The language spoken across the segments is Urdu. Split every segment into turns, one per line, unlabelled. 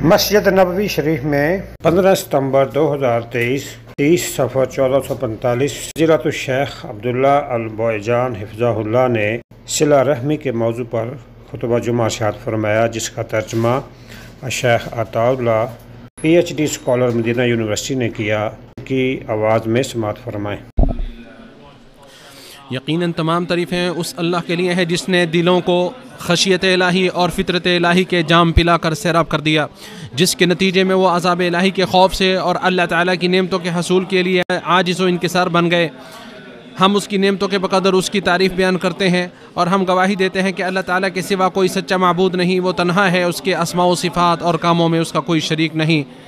مسجد نبوی شریف میں 15 ستمبر 2023 30 صفر 1445 فضیلت الشیخ عبداللہ البویجان حفظہ اللہ نے صلہ رحمی کے موضوع پر خطبہ جمعہ ارشاد فرمایا، جس کا ترجمہ شیخ عطا اللہ PhD اسکالر مدینہ یونیورسٹی نے کیا۔ کی آواز میں سماعت فرمائیں۔
یقیناً تمام تعریفیں اس اللہ کے لیے ہیں جس نے دلوں کو خشیت الہی اور فطرت الہی کے جام پلا کر سیراب کر دیا، جس کے نتیجے میں وہ عذاب الہی کے خوف سے اور اللہ تعالیٰ کی نعمتوں کے حصول کے لیے عاجز و انکسار بن گئے۔ ہم اس کی نعمتوں کے بقدر اس کی تعریف بیان کرتے ہیں اور ہم گواہی دیتے ہیں کہ اللہ تعالیٰ کے سوا کوئی سچا معبود نہیں، وہ تنہا ہے، اس کے اسماء و صفات اور کاموں میں اس کا کوئی شریک نہیں۔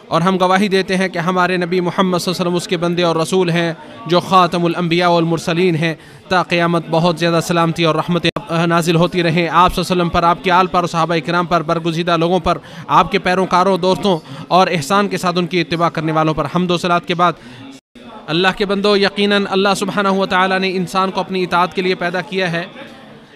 اور ہم گواہی دیتے ہیں کہ ہمارے نبی محمد صلی اللہ علیہ وسلم اس کے بندے اور رسول ہیں، جو خاتم الانبیاء والمرسلین ہیں۔ تا قیامت بہت زیادہ سلامتی اور رحمت نازل ہوتی رہیں آپ صلی اللہ علیہ وسلم پر، آپ کے آل پر اور صحابہ کرام پر، برگزیدہ لوگوں پر، آپ کے پیروکاروں، دوستوں اور احسان کے ساتھ ان کی اتباع کرنے والوں پر۔ حمد و صلوات کے بعد اللہ کے بندو، یقیناً اللہ سبحانہ و تعالیٰ نے انسان کو اپنی اطاعت کے لیے پیدا کیا ہے،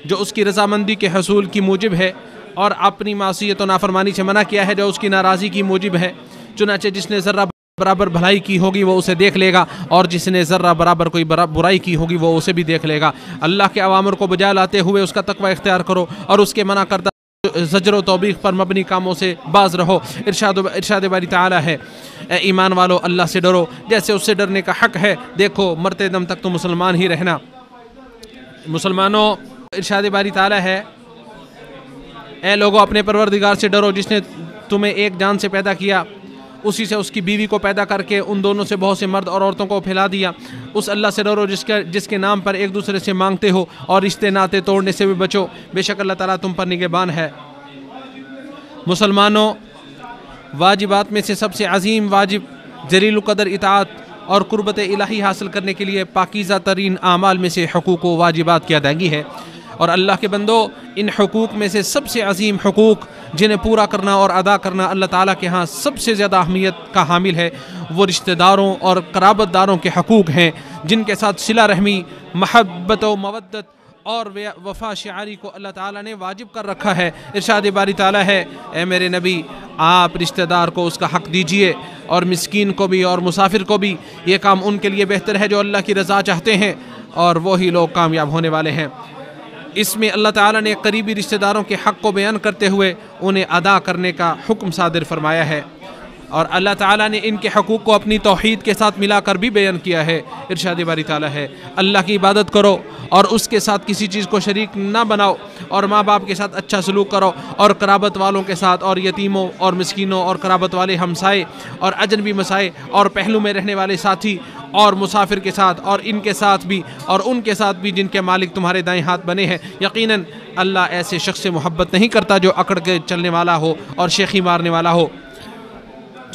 جو اس کی رضامندی کے حصول کی موجب ہے، اور اپنی معصیت و نافرمانی سے منع کیا ہے، جو اس کی ناراضی کی موجب ہے۔ چنانچہ جس نے ذرہ برابر بھلائی کی ہوگی وہ اسے دیکھ لے گا، اور جس نے ذرہ برابر کوئی برائی کی ہوگی وہ اسے بھی دیکھ لے گا۔ اللہ کے اوامر کو بجا لاتے ہوئے اس کا تقوی اختیار کرو، اور اس کے منع کردہ زجر و توبیخ پر مبنی کاموں سے باز رہو۔ ارشاد باری تعالیٰ ہے، اے ایمان والو اللہ سے ڈرو جیسے اس سے ڈرنے کا حق ہے، دیکھو مرتے دم تک تو مسلمان ہی رہنا۔ مسلمانوں، ارشاد باری تعالیٰ ہے، اے لوگو اپنے پروردگار سے ڈرو جس نے تمہیں ایک جان سے پیدا کیا، اسی سے اس کی بیوی کو پیدا کر کے ان دونوں سے بہت سے مرد اور عورتوں کو پھیلا دیا۔ اس اللہ سے ڈرو جس کے نام پر ایک دوسرے سے مانگتے ہو، اور رشتے ناطے توڑنے سے بھی بچو، بے شک اللہ تعالیٰ تم پر نگہبان ہے۔ مسلمانوں، واجبات میں سے سب سے عظیم واجب جلیل القدر اطاعت اور قربت الہی حاصل کرنے کے لیے پاکیزہ ترین اعمال میں سے حقوق و واجبات کی ادائیگی ہے۔ اور اللہ کے بندو، ان حقوق میں سے سب سے عظیم حقوق جنہیں پورا کرنا اور ادا کرنا اللہ تعالیٰ کے ہاں سب سے زیادہ اہمیت کا حامل ہے، وہ رشتہ داروں اور قرابت داروں کے حقوق ہیں، جن کے ساتھ صلہ رحمی، محبت و مودت اور وفا شعاری کو اللہ تعالیٰ نے واجب کر رکھا ہے۔ ارشاد باری تعالیٰ ہے، اے میرے نبی، آپ رشتہ دار کو اس کا حق دیجئے، اور مسکین کو بھی اور مسافر کو بھی۔ یہ کام ان کے لیے بہتر ہے جو اللہ کی رضا چاہتے ہیں، اور وہی لوگ کامیاب ہونے والے ہیں۔ اس میں اللہ تعالیٰ نے قریبی رشتہ داروں کے حق کو بیان کرتے ہوئے انہیں ادا کرنے کا حکم صادر فرمایا ہے، اور اللہ تعالیٰ نے ان کے حقوق کو اپنی توحید کے ساتھ ملا کر بھی بیان کیا ہے۔ ارشاد باری تعالیٰ ہے، اللہ کی عبادت کرو اور اس کے ساتھ کسی چیز کو شریک نہ بناؤ، اور ماں باپ کے ساتھ اچھا سلوک کرو، اور قرابت والوں کے ساتھ، اور یتیموں اور مسکینوں اور قرابت والے ہمسائے اور اجنبی مسائے اور پہلو میں رہنے والے ساتھی اور مسافر کے ساتھ، اور ان کے ساتھ بھی، اور ان کے ساتھ بھی جن کے مالک تمہارے دائیں ہاتھ بنے ہیں۔ یقیناً اللہ ایسے شخص سے محبت نہیں کرتا جو اکڑ کے چلنے والا ہو اور شیخی مارنے والا ہو۔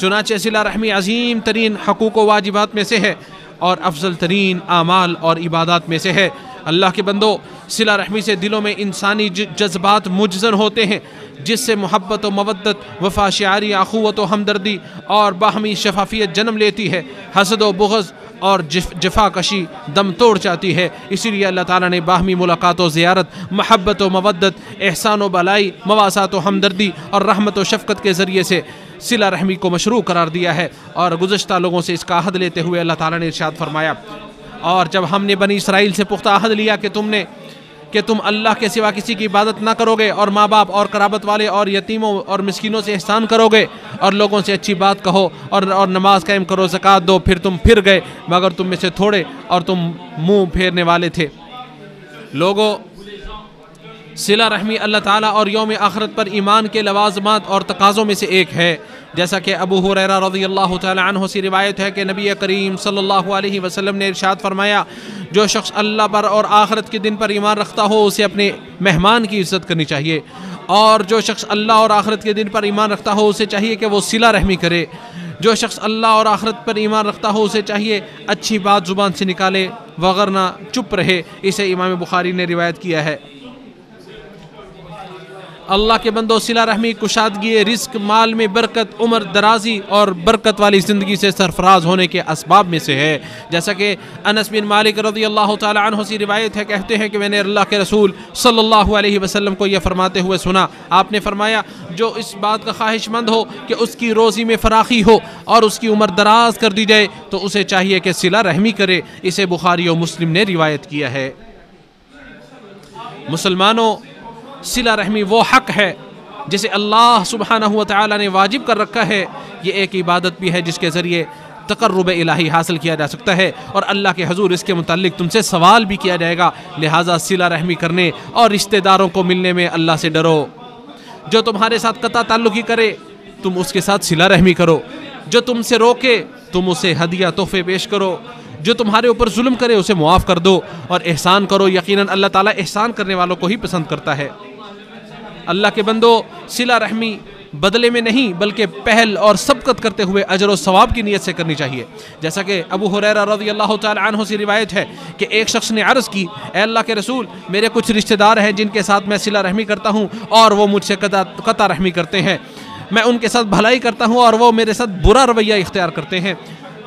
چنانچہ صلہ رحمی عظیم ترین حقوق و واجبات میں سے ہے، اور افضل ترین اعمال اور عبادات میں سے ہے۔ اللہ کے بندو، صلہ رحمی سے دلوں میں انسانی جذبات مجزن ہوتے ہیں، جس سے محبت و مودت، وفا شعاری، اخوت و ہمدردی اور باہمی شفافیت جنم لیتی ہے۔ حسد و بغض اور جفا کشی دم توڑ جاتی ہے۔ اسی لیے اللہ تعالیٰ نے باہمی ملاقات و زیارت، محبت و مودت، احسان و بلائی، مواسات و ہمدردی اور رحمت و شفقت کے ذریعے سے صلہ رحمی کو مشروع قرار دیا ہے، اور گزشتہ لوگوں سے اس کا عہد لیتے ہوئے اللہ تعالیٰ نے ارشاد فرمایا، اور جب ہم نے بنی اسرائیل سے پختہ عہد لیا کہ تم اللہ کے سوا کسی کی عبادت نہ کرو گے، اور ماں باپ اور قرابت والے اور یتیموں اور مسکینوں سے احسان کرو گے، اور لوگوں سے اچھی بات کہو، اور نماز قائم کرو، زکوٰۃ دو، پھر تم پھر گئے مگر تم میں سے تھوڑے، اور تم منہ پھیرنے والے تھے۔ لوگوں، صلہ رحمی اللہ تعالیٰ اور یوم آخرت پر ایمان کے لوازمات اور تقاضوں میں سے ایک ہے، جیسا کہ ابو ہریرہ رضی اللہ تعالی عنہ سے روایت ہے کہ نبی کریم صلی اللہ علیہ وسلم نے ارشاد فرمایا، جو شخص اللہ پر اور آخرت کے دن پر ایمان رکھتا ہو اسے اپنے مہمان کی عزت کرنی چاہیے، اور جو شخص اللہ اور آخرت کے دن پر ایمان رکھتا ہو اسے چاہیے کہ وہ صلہ رحمی کرے۔ جو شخص اللہ اور آخرت پر ایمان رکھتا ہو اسے چاہیے اچھی بات زبان سے نکالے، وگرنہ چپ رہے۔ اسے امام بخاری نے روایت کیا ہے۔ اللہ کے بندو صلہ رحمی کشادگی رزق، مال میں برکت، عمر درازی اور برکت والی زندگی سے سرفراز ہونے کے اسباب میں سے ہے۔ جیسا کہ انس بن مالک رضی اللہ تعالی عنہ سے روایت ہے، کہتے ہیں کہ میں نے اللہ کے رسول صلی اللہ علیہ وسلم کو یہ فرماتے ہوئے سنا، آپ نے فرمایا جو اس بات کا خواہش مند ہو کہ اس کی روزی میں فراخی ہو اور اس کی عمر دراز کر دی جائے تو اسے چاہیے کہ صلہ رحمی کرے۔ اسے بخاری و مسلم نے روایت کیا ہے۔ مسلمانوں، صلہ رحمی وہ حق ہے جسے اللہ سبحانہ و تعالی نے واجب کر رکھا ہے۔ یہ ایک عبادت بھی ہے جس کے ذریعے تقرب الہی حاصل کیا جا سکتا ہے، اور اللہ کے حضور اس کے متعلق تم سے سوال بھی کیا جائے گا۔ لہٰذا صلہ رحمی کرنے اور رشتہ داروں کو ملنے میں اللہ سے ڈرو۔ جو تمہارے ساتھ قطع تعلقی کرے تم اس کے ساتھ صلہ رحمی کرو، جو تم سے روکے تم اسے ہدیہ تحفے پیش کرو، جو تمہارے اوپر ظلم کرے اسے معاف کر دو، اور احسان کرو، یقیناً اللہ تعالیٰ احسان کرنے والوں کو ہی پسند کرتا ہے۔ اللہ کے بندو، صلہ رحمی بدلے میں نہیں بلکہ پہل اور سبقت کرتے ہوئے اجر و ثواب کی نیت سے کرنی چاہیے۔ جیسا کہ ابو ہریرہ رضی اللہ تعالی عنہ سے روایت ہے کہ ایک شخص نے عرض کی، اے اللہ کے رسول، میرے کچھ رشتہ دار ہیں جن کے ساتھ میں صلہ رحمی کرتا ہوں اور وہ مجھ سے قطع رحمی کرتے ہیں، میں ان کے ساتھ بھلائی کرتا ہوں اور وہ میرے ساتھ برا رویہ اختیار کرتے ہیں،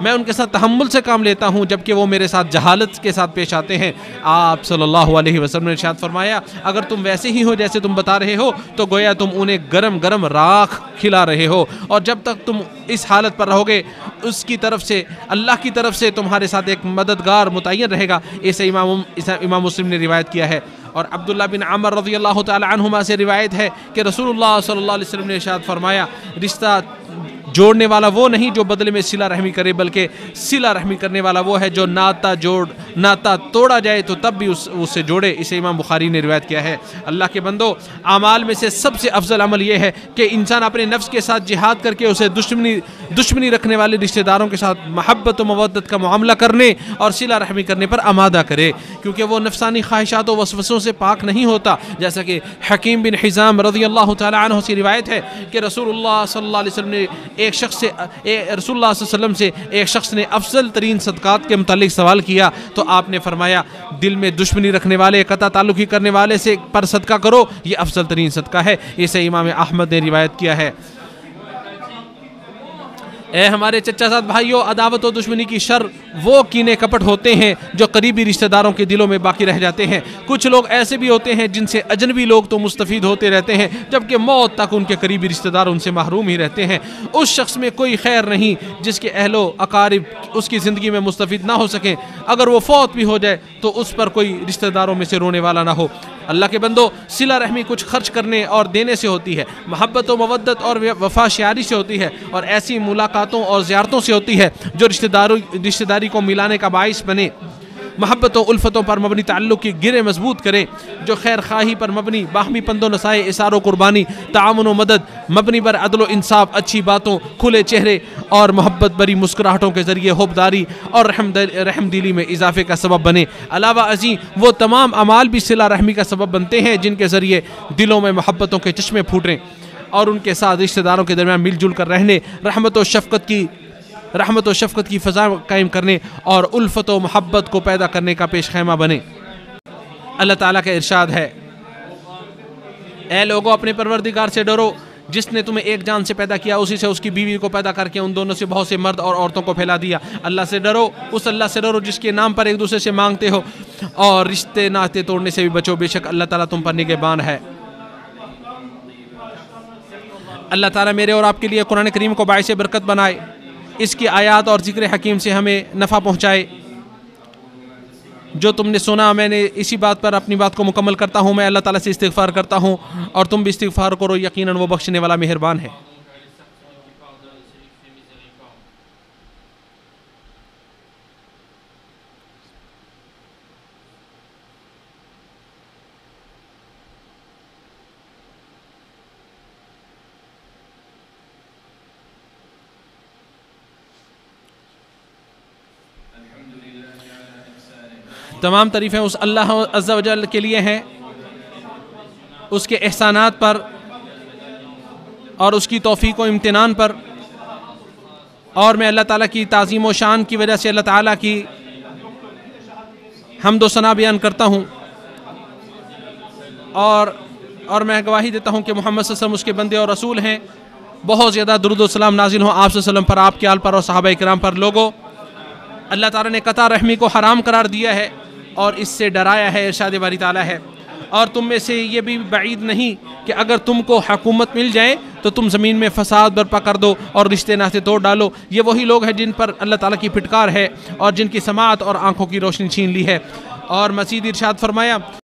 میں ان کے ساتھ تحمل سے کام لیتا ہوں جبکہ وہ میرے ساتھ جہالت کے ساتھ پیش آتے ہیں۔ آپ صلی اللہ علیہ وسلم نے ارشاد فرمایا، اگر تم ویسے ہی ہو جیسے تم بتا رہے ہو تو گویا تم انہیں گرم گرم راکھ کھلا رہے ہو، اور جب تک تم اس حالت پر رہو گے اس کی طرف سے، اللہ کی طرف سے تمہارے ساتھ ایک مددگار متعین رہے گا۔ اسے امام مسلم نے روایت کیا ہے۔ اور عبداللہ بن عمر رضی اللہ تعالی عنہما سے روایت ہے کہ رسول اللہ صلی اللہ علیہ وسلم نے ارشاد فرمایا، رشتہ جوڑنے والا وہ نہیں جو بدلے میں صلہ رحمی کرے، بلکہ صلہ رحمی کرنے والا وہ ہے جو ناتا توڑا جائے تو تب بھی اس سے جوڑے۔ اسے امام بخاری نے روایت کیا ہے۔ اللہ کے بندو، اعمال میں سے سب سے افضل عمل یہ ہے کہ انسان اپنے نفس کے ساتھ جہاد کر کے اسے دشمنی رکھنے والے رشتہ داروں کے ساتھ محبت و مودت کا معاملہ کرنے اور صلہ رحمی کرنے پر آمادہ کرے، کیونکہ وہ نفسانی خواہشات و وسوسوں سے پاک نہیں ہوتا۔ جیسا کہ حکیم بن حزام رضی اللہ تعالی عنہ سے روایت ہے کہ رسول اللہ صلی اللہ علیہ وسلم نے ایک شخص سے ایک شخص نے افضل ترین صدقات کے متعلق سوال کیا تو آپ نے فرمایا، دل میں دشمنی رکھنے والے، قطع تعلقی کرنے والے سے پر صدقہ کرو، یہ افضل ترین صدقہ ہے۔ اسے امام احمد نے روایت کیا ہے۔ اے ہمارے چچا زاد بھائیوں، عداوت و دشمنی کی شر وہ کینے کپٹ ہوتے ہیں جو قریبی رشتہ داروں کے دلوں میں باقی رہ جاتے ہیں۔ کچھ لوگ ایسے بھی ہوتے ہیں جن سے اجنبی لوگ تو مستفید ہوتے رہتے ہیں جبکہ موت تک ان کے قریبی رشتہ دار ان سے محروم ہی رہتے ہیں۔ اس شخص میں کوئی خیر نہیں جس کے اہل و اقارب اس کی زندگی میں مستفید نہ ہو سکیں، اگر وہ فوت بھی ہو جائے تو اس پر کوئی رشتہ داروں میں سے رونے والا نہ ہو۔ اللہ کے بندو، صلہ رحمی کچھ خرچ کرنے اور دینے سے ہوتی ہے، محبت و مودت اور وفا شیاری سے ہوتی ہے، اور ایسی ملاقاتوں اور زیارتوں سے ہوتی ہے جو رشتہ داری کو ملانے کا باعث بنے، محبت و الفتوں پر مبنی تعلق کی گرے مضبوط کرے، جو خیر خواہی پر مبنی، باہمی پند و نسائے، اثار و قربانی، تعاون و مدد، مبنی پر عدل و انصاف، اچھی باتوں، کھلے چہرے اور محبت بری مسکراہٹوں کے ذریعے حبداری اور رحم دلی میں اضافے کا سبب بنے۔ علاوہ ازیں وہ تمام اعمال بھی صلہ رحمی کا سبب بنتے ہیں جن کے ذریعے دلوں میں محبتوں کے چشمے پھوٹیں اور ان کے ساتھ رشتہ داروں کے درمیان مل جل کر رہنے، رحمت و شفقت کی فضا قائم کرنے اور الفت و محبت کو پیدا کرنے کا پیش خیمہ بنے۔ اللہ تعالیٰ کا ارشاد ہے، اے لوگوں، اپنے پروردگار سے ڈرو جس نے تمہیں ایک جان سے پیدا کیا، اسی سے اس کی بیوی کو پیدا کر کے ان دونوں سے بہت سے مرد اور عورتوں کو پھیلا دیا۔ اللہ سے ڈرو، اس اللہ سے ڈرو جس کے نام پر ایک دوسرے سے مانگتے ہو، اور رشتے ناطے توڑنے سے بھی بچو، بے شک اللہ تعالیٰ تم پر نگہبان ہے۔ اللہ تعالیٰ میرے اور آپ کے لیے قرآن کریم کو باعث برکت بنائے، اس کی آیات اور ذکر حکیم سے ہمیں نفع پہنچائے۔ جو تم نے سنا، میں نے اسی بات پر اپنی بات کو مکمل کرتا ہوں۔ میں اللہ تعالیٰ سے استغفار کرتا ہوں اور تم بھی استغفار کرو، یقیناً وہ بخشنے والا مہربان ہے۔ تمام تعریفیں اس اللہ عز و جل کے لیے ہیں، اس کے احسانات پر اور اس کی توفیق و امتنان پر، اور میں اللہ تعالیٰ کی تعظیم و شان کی وجہ سے اللہ تعالیٰ کی حمد و ثنا بیان کرتا ہوں، اور اور میں گواہی دیتا ہوں کہ محمد صلی اللہ علیہ وسلم اس کے بندے اور رسول ہیں۔ بہت زیادہ درود و سلام نازل ہوں آپ صلی اللہ علیہ وسلم پر، آپ کے آل پر اور صحابہ کرام پر۔ لوگوں، اللہ تعالیٰ نے قطع رحمی کو حرام قرار دیا ہے اور اس سے ڈرایا ہے، ارشاد باری تعالیٰ ہے، اور تم میں سے یہ بھی بعید نہیں کہ اگر تم کو حکومت مل جائے تو تم زمین میں فساد برپا کر دو اور رشتے ناطے توڑ ڈالو۔ یہ وہی لوگ ہیں جن پر اللہ تعالیٰ کی پھٹکار ہے اور جن کی سماعت اور آنکھوں کی روشنی چھین لی ہے۔ اور مزید ارشاد فرمایا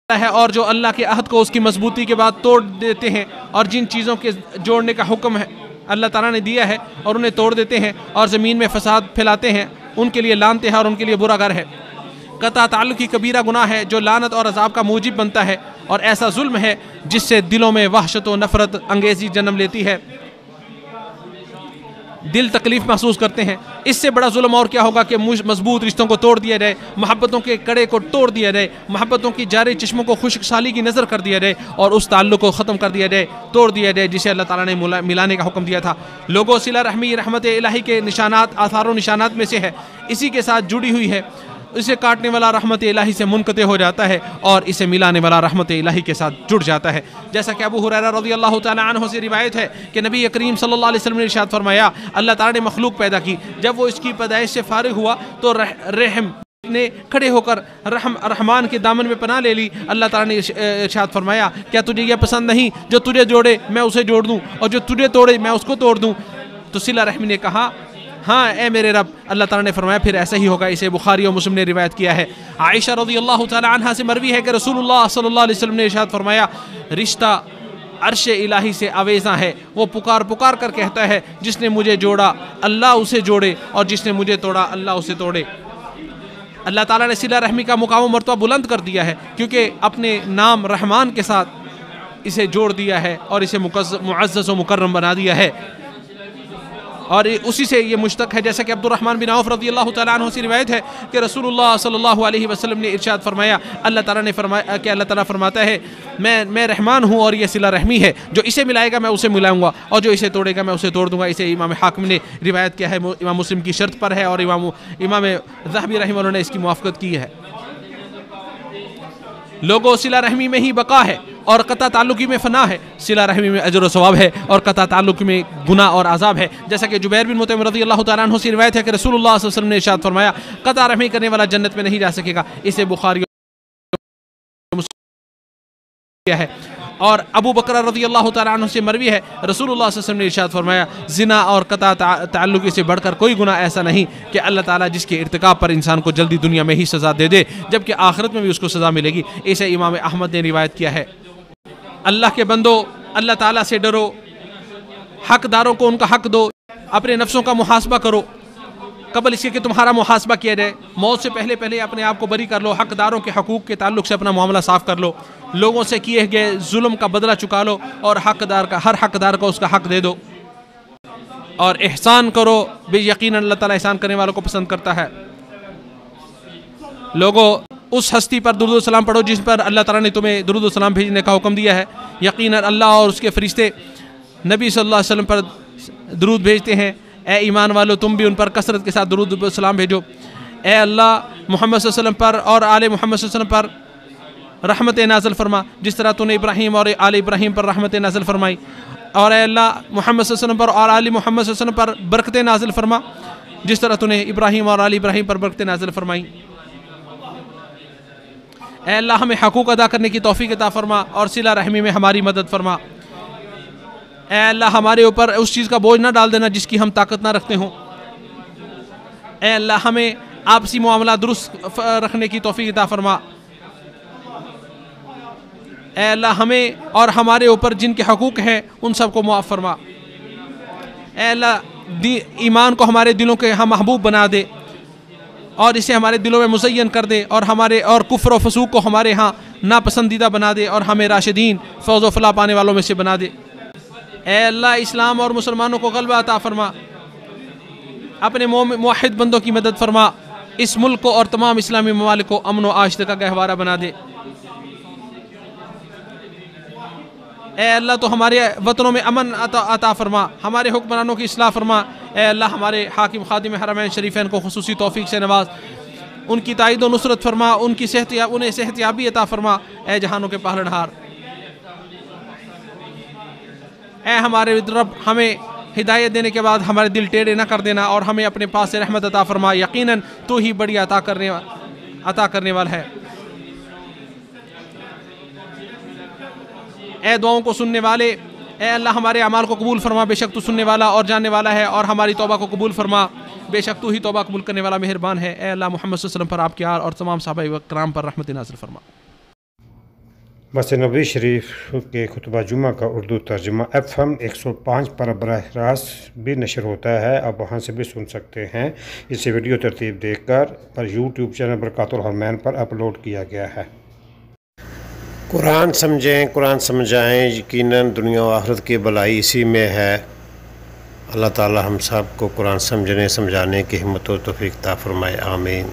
ہے، اور جو اللہ کے عہد کو اس کی مضبوطی کے بعد توڑ دیتے ہیں اور جن چیزوں کے جوڑنے کا حکم ہے اللہ تعالیٰ نے دیا ہے اور انہیں توڑ دیتے ہیں اور زمین میں فساد پھیلاتے ہیں، ان کے لیے لعنت ہے اور ان کے لیے برا گھر ہے۔ قطع تعلق کی کبیرہ گناہ ہے جو لعنت اور عذاب کا موجب بنتا ہے، اور ایسا ظلم ہے جس سے دلوں میں وحشت و نفرت انگیزی جنم لیتی ہے، دل تکلیف محسوس کرتے ہیں۔ اس سے بڑا ظلم اور کیا ہوگا کہ مضبوط رشتوں کو توڑ دیا جائے، محبتوں کے کڑے کو توڑ دیا جائے، محبتوں کی جاری چشموں کو خشک سالی کی نظر کر دیا جائے اور اس تعلق کو ختم کر دیا جائے، توڑ دیا جائے جسے اللہ تعالیٰ نے ملانے کا حکم دیا تھا۔ لوگوں، صلہ رحمی رحمت الہی کے نشانات، آثار و نشانات میں سے ہے، اسی کے ساتھ جڑی ہوئی ہے۔ اسے کاٹنے والا رحمت الہی سے منقطع ہو جاتا ہے اور اسے ملانے والا رحمت الہی کے ساتھ جڑ جاتا ہے۔ جیسا کہ ابو ہریرہ رضی اللہ تعالی عنہ سے روایت ہے کہ نبی کریم صلی اللہ علیہ وسلم نے ارشاد فرمایا، اللہ تعالیٰ نے مخلوق پیدا کی، جب وہ اس کی پیدائش سے فارغ ہوا تو رحم نے کھڑے ہو کر رحمان کے دامن میں پناہ لے لی۔ اللہ تعالیٰ نے ارشاد فرمایا، کیا تجھے یہ پسند نہیں جو تجھے جوڑے میں اسے جوڑ دوں اور جو تجھے توڑے میں اس کو توڑ دوں؟ تو صلہ رحمی نے کہا، ہاں اے میرے رب۔ اللہ تعالیٰ نے فرمایا پھر ایسا ہی ہوگا۔ اسے بخاری اور مسلم نے روایت کیا ہے۔ عائشہ رضی اللہ تعالی عنہا سے مروی ہے کہ رسول اللہ صلی اللہ علیہ وسلم نے ارشاد فرمایا، رشتہ عرش الہی سے آویزاں ہے، وہ پکار پکار کر کہتا ہے، جس نے مجھے جوڑا اللہ اسے جوڑے اور جس نے مجھے توڑا اللہ اسے توڑے۔ اللہ تعالیٰ نے صلہ رحمی کا مقام و مرتبہ بلند کر دیا ہے کیونکہ اپنے نام رحمان کے ساتھ اسے جوڑ دیا ہے اور اسے معزز و مکرم بنا دیا ہے، اور اسی سے یہ مشتق ہے۔ جیسا کہ عبد الرحمن بن عوف رضی اللہ تعالیٰ عنہ سے روایت ہے کہ رسول اللہ صلی اللہ علیہ وسلم نے ارشاد فرمایا، اللہ تعالیٰ نے فرمایا کہ اللہ تعالیٰ فرماتا ہے، میں رحمان ہوں اور یہ صلہ رحمی ہے، جو اسے ملائے گا میں اسے ملاؤں گا اور جو اسے توڑے گا میں اسے توڑ دوں گا۔ اسے امام حاکم نے روایت کیا ہے، امام مسلم کی شرط پر ہے اور امام ذہبی رحمہ اللہ نے اس کی موافقت کی ہے۔ لوگوں، صلہ رحمی میں ہی بقا ہے اور قطع تعلقی میں فنا ہے۔ صلہ رحمی میں اجر و ثواب ہے اور قطع تعلقی میں گناہ اور عذاب ہے۔ جیسا کہ جبیر بن مطعم رضی اللہ تعالیٰ عنہ سے روایت ہے کہ رسول اللہ صلی اللہ علیہ وسلم نے ارشاد فرمایا، قطع رحمی کرنے والا جنت میں نہیں جا سکے گا۔ اسے بخاری ہے۔ اور ابو بکر رضی اللہ تعالیٰ عنہ سے مروی ہے، رسول اللہ صلی اللہ علیہ وسلم نے ارشاد فرمایا، زنا اور قطع تعلقی سے بڑھ کر کوئی گناہ ایسا نہیں کہ اللہ تعالیٰ جس کے ارتکاب پر انسان کو جلدی دنیا میں ہی سزا دے دے جبکہ آخرت میں بھی اس کو سزا ملے گی۔ اسے امام احمد نے روایت کیا ہے۔ اللہ کے بندو، اللہ تعالیٰ سے ڈرو، حق داروں کو ان کا حق دو، اپنے نفسوں کا محاسبہ کرو قبل اس کے کہ تمہارا محاسبہ کیا جائے۔ موت سے پہلے اپنے آپ کو بری کر لو، حقداروں کے حقوق کے تعلق سے اپنا معاملہ صاف کر لو، لوگوں سے کیے گئے ظلم کا بدلہ چکا لو اور ہر حقدار کو اس کا حق دے دو، اور احسان کرو، بے یقیناً اللہ تعالیٰ احسان کرنے والوں کو پسند کرتا ہے۔ لوگوں، اس ہستی پر درود و سلام پڑھو جس پر اللہ تعالیٰ نے تمہیں درود و سلام بھیجنے کا حکم دیا ہے۔ یقیناً اللہ اور اس کے فرشتے نبی صلی اللہ علیہ وسلم پر درود بھیجتے ہیں۔ اے ایمان والو، تم بھی ان پر کثرت کے ساتھ درود و سلام بھیجو۔ اے اللہ، محمد صلی اللہ علیہ وسلم پر اور آل محمد صلی اللہ علیہ وسلم پر رحمت نازل فرما جس طرح تو نے ابراہیم اور آل ابراہیم پر رحمت نازل فرمائی، اور اے اللہ، محمد صلی اللہ علیہ وسلم پر اور آل محمد صلی اللہ علیہ وسلم پر برکت نازل فرما جس طرح تو نے ابراہیم اور آل ابراہیم پر برکت نازل فرمائی۔ اے اللہ، ہمیں حقوق ادا کرنے کی توفیق عطا فرما اور صلہ رحمی میں ہماری مدد فرما۔ اے اللہ، ہمارے اوپر اس چیز کا بوجھ نہ ڈال دینا جس کی ہم طاقت نہ رکھتے ہوں۔ اے اللہ، ہمیں آپسی معاملہ درست رکھنے کی توفیق عطا فرما۔ اے اللہ، ہمیں اور ہمارے اوپر جن کے حقوق ہیں ان سب کو معاف فرما۔ اے اللہ، ایمان کو ہمارے دلوں کے ہم محبوب بنا دے اور اسے ہمارے دلوں میں مزین کر دے، اور کفر و فسوق کو ہمارے ہاں ناپسندیدہ بنا دے اور ہمیں راشدین، فوز و فلاح پانے والوں میں سے بنا دے۔ اے اللہ، اسلام اور مسلمانوں کو غلبہ عطا فرما، اپنے موحد بندوں کی مدد فرما، اس ملک کو اور تمام اسلامی ممالک کو امن و عاشت کا گہوارہ بنا دے۔ اے اللہ، تو ہمارے وطنوں میں امن عطا فرما، ہمارے حکمرانوں کی اصلاح فرما۔ اے اللہ، ہمارے حاکم خادم حرمین شریفین کو خصوصی توفیق سے نواز، ان کی تائید و نصرت فرما، انہیں صحت یابی عطا فرما۔ اے جہانوں کے پالنہار، اے ہمارے رب ہمیں ہدایت دینے کے بعد ہمارے دل ٹیڑھے نہ کر دینا اور ہمیں اپنے پاس سے رحمت عطا فرما، یقیناً تو ہی بڑی عطا کرنے والا ہے۔ اے دعاؤں کو سننے والے، اے اللہ ہمارے اعمال کو قبول فرما، بے شک تو سننے والا اور جاننے والا ہے، اور ہماری توبہ کو قبول فرما، بے شک تو ہی توبہ قبول کرنے والا مہربان ہے۔ اے اللہ محمد صلی اللہ علیہ وسلم پر، آپ کے آل اور تمام صحابہ کرام پر رحمت نازل فرما۔
مسجد نبوی شریف کے خطبہ جمعہ کا اردو ترجمہ FM 105 پر براہ راست بھی نشر ہوتا ہے، آپ وہاں سے بھی سن سکتے ہیں۔ اسے ویڈیو ترتیب دیکھ کر پر YouTube چینل برکات الحرمین پر اپلوڈ کیا گیا ہے۔ قرآن سمجھیں، قرآن سمجھائیں، یقیناً دنیا و آخرت کی بھلائی اسی میں ہے۔ اللہ تعالی ہم سب کو قرآن سمجھنے سمجھانے کی ہمت و توفیق عطا فرمائے، آمین۔